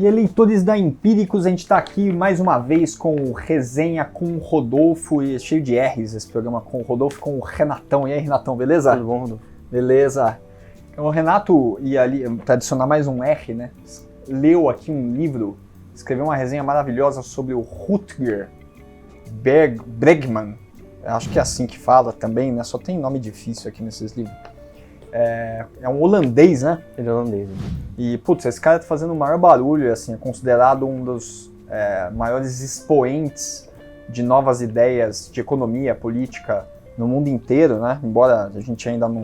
E aí, leitores da Empíricos, a gente está aqui mais uma vez com o Resenha com o Rodolfo, e cheio de R's esse programa com o Rodolfo, com o Renatão. E aí, Renatão, beleza? Tudo bom, Rodolfo? Beleza. O Renato ia ali, para adicionar mais um R, né? Leu aqui um livro, escreveu uma resenha maravilhosa sobre o Rutger Bregman. Acho que é assim que fala também, né? Só tem nome difícil aqui nesses livros. É um holandês, né? Ele é holandês. Né? E, putz, esse cara tá fazendo o maior barulho, assim, é considerado um dos maiores expoentes de novas ideias de economia, política no mundo inteiro, né? Embora a gente ainda não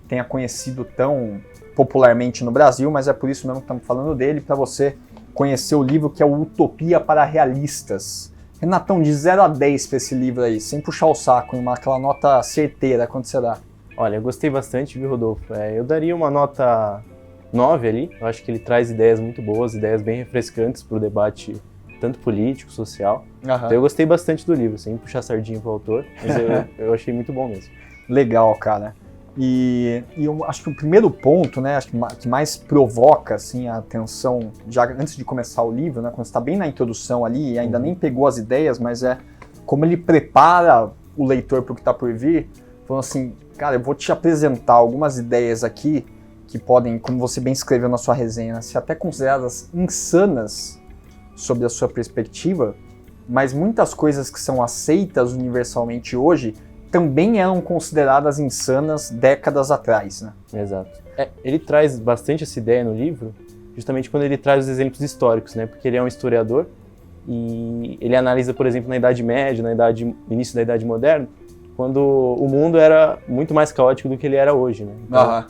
tenha conhecido tão popularmente no Brasil, mas é por isso mesmo que estamos falando dele, para você conhecer o livro que é o Utopia para Realistas. Renatão, de 0 a 10 para esse livro aí, sem puxar o saco, aquela nota certeira, quanto você dá? Olha, eu gostei bastante, viu, Rodolfo? Eu daria uma nota 9 ali. Eu acho que ele traz ideias muito boas, ideias bem refrescantes para o debate, tanto político, social. Então eu gostei bastante do livro, sem puxar sardinha pro autor, mas eu achei muito bom mesmo. Legal, cara. E eu acho que o primeiro ponto, né, acho que mais provoca assim, a atenção, já antes de começar o livro, né, quando você está bem na introdução ali e ainda nem pegou as ideias, mas é como ele prepara o leitor para o que está por vir, falando assim, cara, eu vou te apresentar algumas ideias aqui que podem, como você bem escreveu na sua resenha, ser até consideradas insanas sobre a sua perspectiva, mas muitas coisas que são aceitas universalmente hoje também eram consideradas insanas décadas atrás, né? Exato. Ele traz bastante essa ideia no livro, justamente quando ele traz os exemplos históricos, né? Porque ele é um historiador e ele analisa, por exemplo, na Idade Média, início da Idade Moderna, quando o mundo era muito mais caótico do que ele era hoje, né? Então,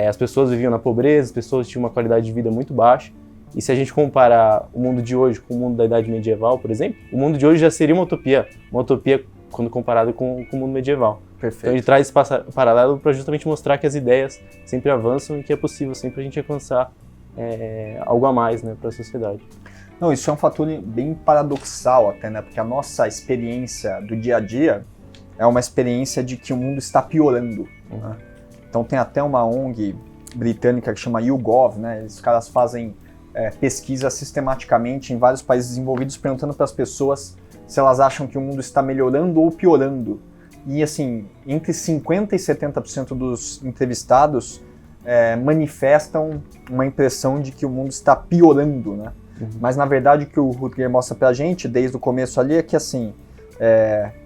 as pessoas viviam na pobreza, as pessoas tinham uma qualidade de vida muito baixa, e se a gente comparar o mundo de hoje com o mundo da Idade Medieval, por exemplo, o mundo de hoje já seria uma utopia quando comparado com o mundo medieval. Perfeito. Então ele traz esse paralelo para justamente mostrar que as ideias sempre avançam e que é possível sempre a gente alcançar algo a mais, né, para a sociedade. Não, isso é um fator bem paradoxal até, né? Porque a nossa experiência do dia a dia é uma experiência de que o mundo está piorando. Né? Então tem até uma ONG britânica que chama YouGov, né? Os caras fazem pesquisa sistematicamente em vários países desenvolvidos, perguntando para as pessoas se elas acham que o mundo está melhorando ou piorando. E assim, entre 50% e 70% dos entrevistados manifestam uma impressão de que o mundo está piorando, né? Mas na verdade o que o Rutger mostra pra gente, desde o começo ali, é que assim,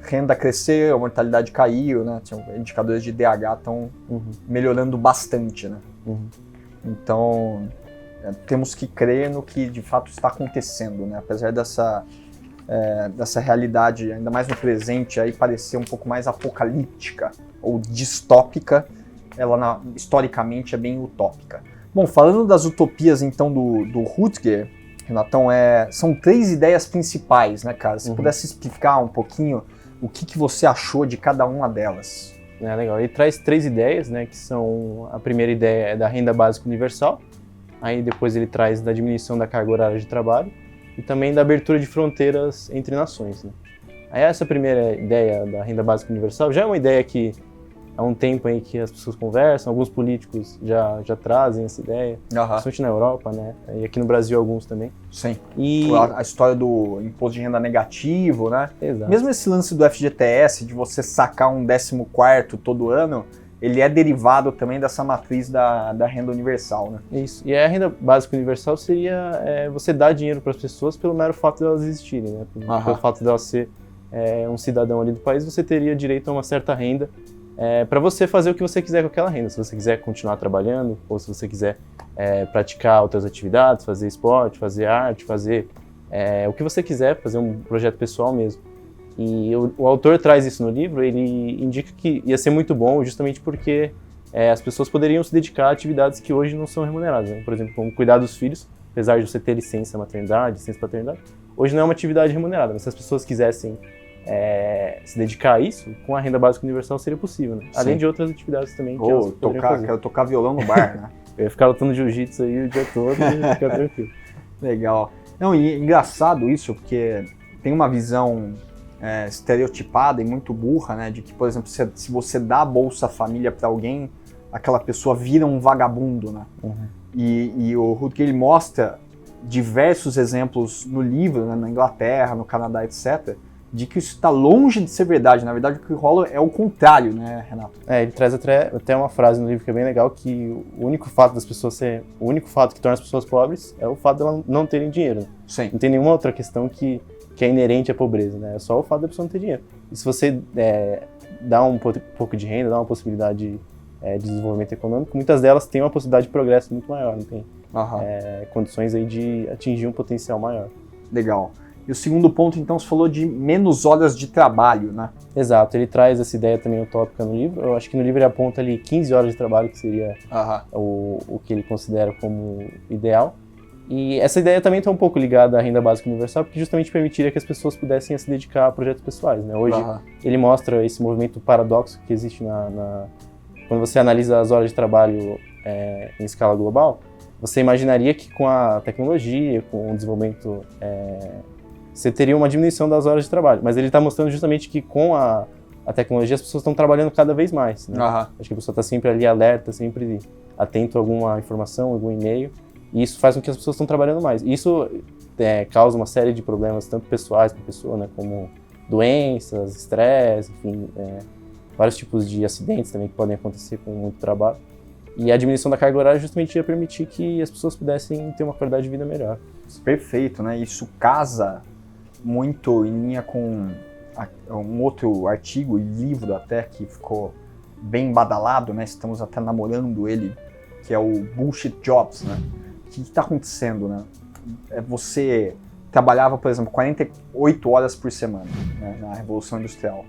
renda cresceu, a mortalidade caiu, né? Indicadores de DH estão melhorando bastante, né? Então, temos que crer no que de fato está acontecendo, né? Apesar dessa realidade, ainda mais no presente, aí parecer um pouco mais apocalíptica ou distópica, ela historicamente é bem utópica. Bom, falando das utopias então do Rutger, Renatão, são 3 ideias principais, né, cara? Se pudesse explicar um pouquinho o que você achou de cada uma delas. Legal. Ele traz 3 ideias, né, que são... A primeira ideia é da renda básica universal, aí depois ele traz da diminuição da carga horária de trabalho e também da abertura de fronteiras entre nações, né? Aí essa primeira ideia da renda básica universal já é uma ideia que há um tempo aí que as pessoas conversam, alguns políticos já trazem essa ideia, principalmente na Europa, né? E aqui no Brasil alguns também. Sim. E a história do imposto de renda negativo, né? Exato. Mesmo esse lance do FGTS, de você sacar um 14º todo ano, ele é derivado também dessa matriz da renda universal, né? Isso. E a renda básica universal seria você dar dinheiro para as pessoas pelo mero fato de elas existirem, né? Pelo fato de elas ser um cidadão ali do país, você teria direito a uma certa renda para você fazer o que você quiser com aquela renda. Se você quiser continuar trabalhando, ou se você quiser praticar outras atividades, fazer esporte, fazer arte, fazer o que você quiser, fazer um projeto pessoal mesmo. E o autor traz isso no livro, ele indica que ia ser muito bom justamente porque as pessoas poderiam se dedicar a atividades que hoje não são remuneradas, né? Por exemplo, como cuidar dos filhos, apesar de você ter licença maternidade, licença paternidade, hoje não é uma atividade remunerada, mas se as pessoas quisessem se dedicar a isso, com a renda básica universal seria possível, né? Além de outras atividades também que elas poderiam fazer. Quero tocar violão no bar, né? Eu ia ficar lutando jiu-jitsu aí o dia todo e ficar tranquilo. Legal. Não, e é engraçado isso, porque tem uma visão estereotipada e muito burra, né? De que, por exemplo, se você dá a Bolsa Família para alguém, aquela pessoa vira um vagabundo, né? E o Rutger, ele mostra diversos exemplos no livro, né, na Inglaterra, no Canadá, etc., de que isso está longe de ser verdade. Na verdade, o que rola é o contrário, né, Renato? Ele traz até uma frase no livro que é bem legal, que o único fato que torna as pessoas pobres é o fato de elas não terem dinheiro. Sim. Não tem nenhuma outra questão que é inerente à pobreza, né? É só o fato da pessoa não ter dinheiro. E se você dá um pouco de renda, dá uma possibilidade de desenvolvimento econômico, muitas delas têm uma possibilidade de progresso muito maior, não tem condições aí de atingir um potencial maior. Legal. E o segundo ponto, então, você falou de menos horas de trabalho, né? Exato, ele traz essa ideia também utópica no livro. Eu acho que no livro ele aponta ali 15 horas de trabalho, que seria o que ele considera como ideal. E essa ideia também está um pouco ligada à renda básica universal, porque justamente permitiria que as pessoas pudessem se dedicar a projetos pessoais, né? Hoje ele mostra esse movimento paradoxo que existe quando você analisa as horas de trabalho em escala global. Você imaginaria que com a tecnologia, com o desenvolvimento, você teria uma diminuição das horas de trabalho. Mas ele está mostrando justamente que com a tecnologia as pessoas estão trabalhando cada vez mais, né? Acho que a pessoa está sempre ali alerta, sempre atento a alguma informação, algum e-mail. E isso faz com que as pessoas estão trabalhando mais. Isso causa uma série de problemas, tanto pessoais para a pessoa, né, como doenças, estresse, enfim, vários tipos de acidentes também que podem acontecer com muito trabalho. E a diminuição da carga horária justamente ia permitir que as pessoas pudessem ter uma qualidade de vida melhor. Perfeito, né? Isso casa muito em linha com um outro artigo e livro até que ficou bem badalado, né? Estamos até namorando ele, que é o Bullshit Jobs, né? O que está acontecendo, né? Você trabalhava, por exemplo, 48 horas por semana, né, na Revolução Industrial.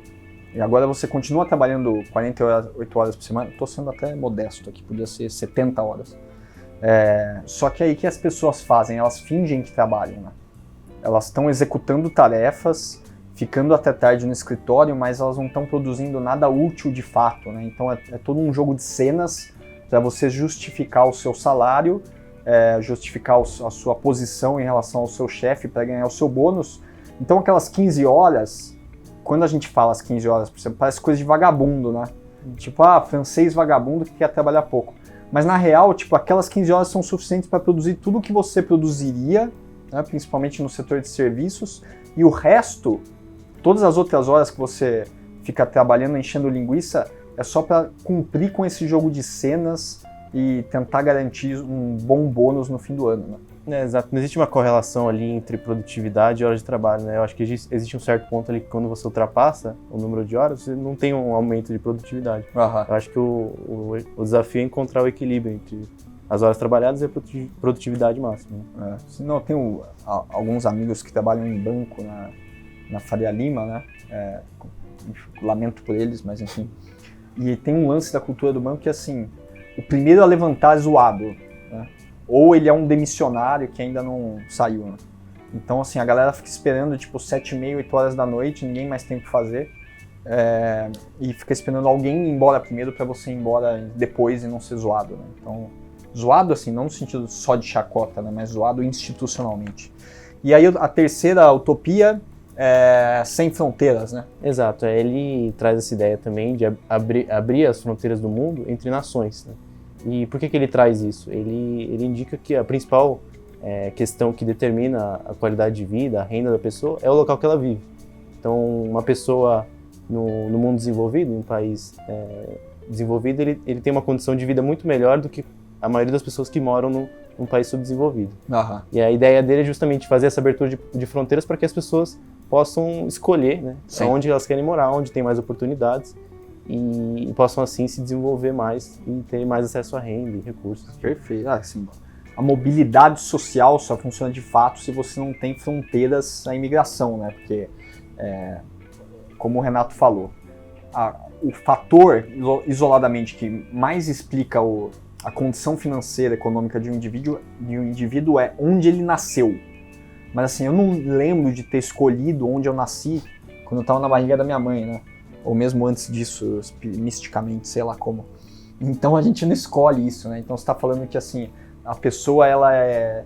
E agora você continua trabalhando 48 horas por semana. Estou sendo até modesto aqui, podia ser 70 horas. Só que aí o que as pessoas fazem? Elas fingem que trabalham, né? Elas estão executando tarefas, ficando até tarde no escritório, mas elas não estão produzindo nada útil de fato, né? Então é todo um jogo de cenas para você justificar o seu salário, justificar a sua posição em relação ao seu chefe para ganhar o seu bônus. Então aquelas 15 horas, quando a gente fala as 15 horas por semana, parece coisa de vagabundo, né? Tipo, francês vagabundo que quer trabalhar pouco. Mas na real, tipo, aquelas 15 horas são suficientes para produzir tudo o que você produziria, né, principalmente no setor de serviços, e o resto, todas as outras horas que você fica trabalhando, enchendo linguiça, é só para cumprir com esse jogo de cenas e tentar garantir um bom bônus no fim do ano, né? Exato, não existe uma correlação ali entre produtividade e horas de trabalho, né? Eu acho que existe um certo ponto ali que quando você ultrapassa o número de horas, você não tem um aumento de produtividade. Eu acho que o desafio é encontrar o equilíbrio entre as horas trabalhadas e a produtividade máxima. Né? Senão, eu tenho alguns amigos que trabalham em banco na Faria Lima, né? Lamento por eles, mas enfim. E tem um lance da cultura do banco que, assim, o primeiro a levantar é zoado, né? Ou ele é um demissionário que ainda não saiu, né? Então, assim, a galera fica esperando, tipo, 7h30, 8 horas da noite, ninguém mais tem o que fazer, e fica esperando alguém ir embora primeiro para você ir embora depois e não ser zoado, né? Então, zoado, assim, não no sentido só de chacota, né? Mas zoado institucionalmente. E aí, a terceira utopia sem fronteiras, né? Exato, ele traz essa ideia também de abrir as fronteiras do mundo entre nações, né? E por que ele traz isso? Ele indica que a principal questão que determina a qualidade de vida, a renda da pessoa, é o local que ela vive. Então, uma pessoa no mundo desenvolvido, em um país desenvolvido, ele tem uma condição de vida muito melhor do que a maioria das pessoas que moram num país subdesenvolvido. E a ideia dele é justamente fazer essa abertura de fronteiras para que as pessoas possam escolher, né, onde elas querem morar, onde tem mais oportunidades, e possam assim se desenvolver mais e ter mais acesso à renda e recursos. Perfeito. Assim, a mobilidade social só funciona de fato se você não tem fronteiras à imigração, né? Porque, como o Renato falou, o fator isoladamente que mais explica a condição financeira, econômica de um indivíduo é onde ele nasceu. Mas assim, eu não lembro de ter escolhido onde eu nasci quando eu estava na barriga da minha mãe, né? Ou mesmo antes disso, misticamente, sei lá como. Então a gente não escolhe isso, né? Então você está falando que assim, a pessoa ela é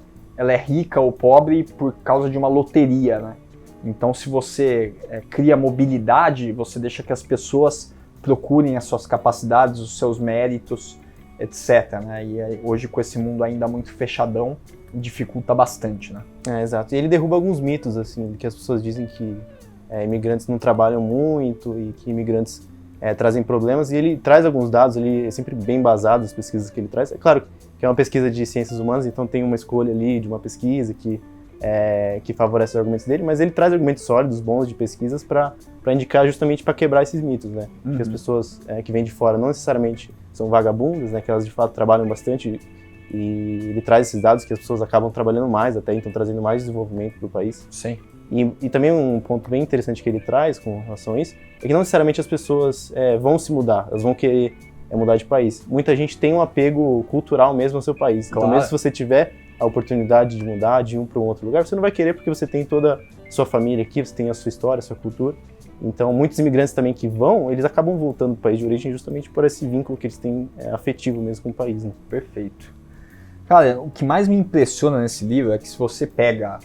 rica ou pobre por causa de uma loteria, né? Então se você cria mobilidade, você deixa que as pessoas procurem as suas capacidades, os seus méritos, etc, né? E hoje com esse mundo ainda muito fechadão, dificulta bastante, né? Exato. E ele derruba alguns mitos, assim, que as pessoas dizem que imigrantes não trabalham muito e que imigrantes trazem problemas, e ele traz alguns dados, ele é sempre bem basado nas pesquisas que ele traz. É claro que é uma pesquisa de ciências humanas, então tem uma escolha ali de uma pesquisa que favorece os argumentos dele, mas ele traz argumentos sólidos, bons de pesquisas para indicar justamente para quebrar esses mitos, né? Que as pessoas que vêm de fora não necessariamente são vagabundas, né? Que elas de fato trabalham bastante, e ele traz esses dados que as pessoas acabam trabalhando mais, até então trazendo mais desenvolvimento para o país. Sim. E também um ponto bem interessante que ele traz com relação a isso é que não necessariamente as pessoas vão se mudar, elas vão querer mudar de país. Muita gente tem um apego cultural mesmo ao seu país. Claro. Então mesmo se você tiver a oportunidade de mudar de um para um outro lugar, você não vai querer porque você tem toda a sua família aqui, você tem a sua história, a sua cultura. Então muitos imigrantes também que vão, eles acabam voltando para o país de origem justamente por esse vínculo que eles têm afetivo mesmo com o país, né? Perfeito. Cara, o que mais me impressiona nesse livro é que se você pega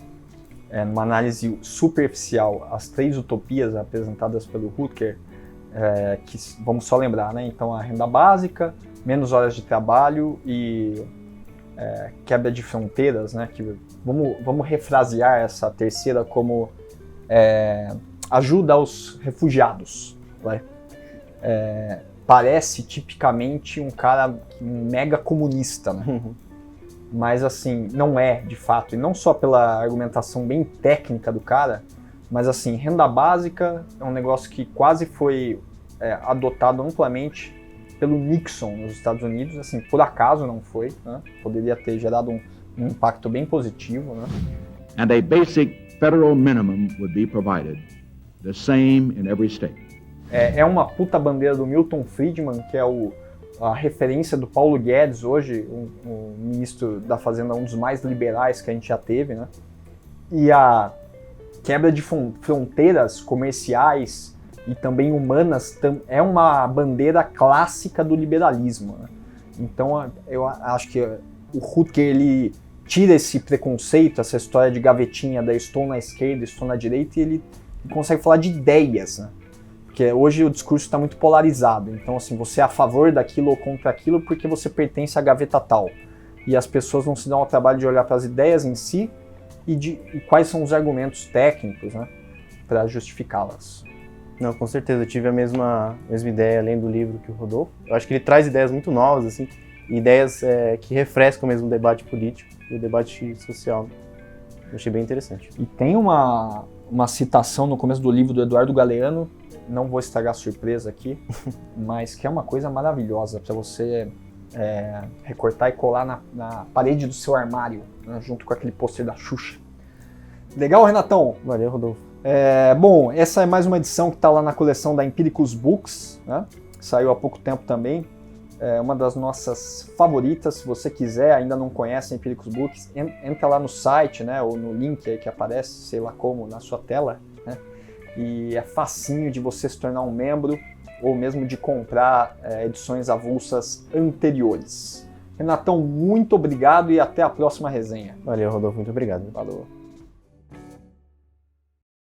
numa análise superficial as 3 utopias apresentadas pelo Rutger, que vamos só lembrar, né? Então a renda básica, menos horas de trabalho e quebra de fronteiras, né? Que vamos refrasear essa terceira como ajuda aos refugiados. Parece tipicamente um cara, um mega comunista, né? Mas assim, não é de fato, e não só pela argumentação bem técnica do cara, mas assim, renda básica é um negócio que quase foi adotado amplamente pelo Nixon nos Estados Unidos, assim, por acaso não foi, né? Poderia ter gerado um impacto bem positivo, né? And a basic federal minimum would be provided, the same in every state. É uma puta bandeira do Milton Friedman, que é a referência do Paulo Guedes hoje, o ministro da Fazenda, um dos mais liberais que a gente já teve, né? E a quebra de fronteiras comerciais e também humanas é uma bandeira clássica do liberalismo, né? Então eu acho que o Rutger, ele tira esse preconceito, essa história de gavetinha da estou na esquerda, estou na direita, e ele consegue falar de ideias, né? Porque hoje o discurso está muito polarizado. Então, assim, você é a favor daquilo ou contra aquilo porque você pertence à gaveta tal. E as pessoas não se dão ao trabalho de olhar para as ideias em si e quais são os argumentos técnicos, né, para justificá-las. Não, com certeza. Eu tive a mesma ideia além do livro que o Rodolfo. Eu acho que ele traz ideias muito novas, assim, ideias que refrescam mesmo o debate político e o debate social. Eu achei bem interessante. E tem uma citação no começo do livro do Eduardo Galeano, não vou estragar a surpresa aqui, mas que é uma coisa maravilhosa para você recortar e colar na parede do seu armário, né, junto com aquele pôster da Xuxa. Legal, Renatão? Valeu, Rodolfo. Bom, essa é mais uma edição que está lá na coleção da Empiricus Books, né? Saiu há pouco tempo também. É uma das nossas favoritas. Se você quiser, ainda não conhece a Empiricus Books, entra lá no site, né, ou no link aí que aparece, sei lá como, na sua tela, né? E é facinho de você se tornar um membro ou mesmo de comprar edições avulsas anteriores. Renatão, muito obrigado e até a próxima resenha. Valeu, Rodolfo, muito obrigado. Falou.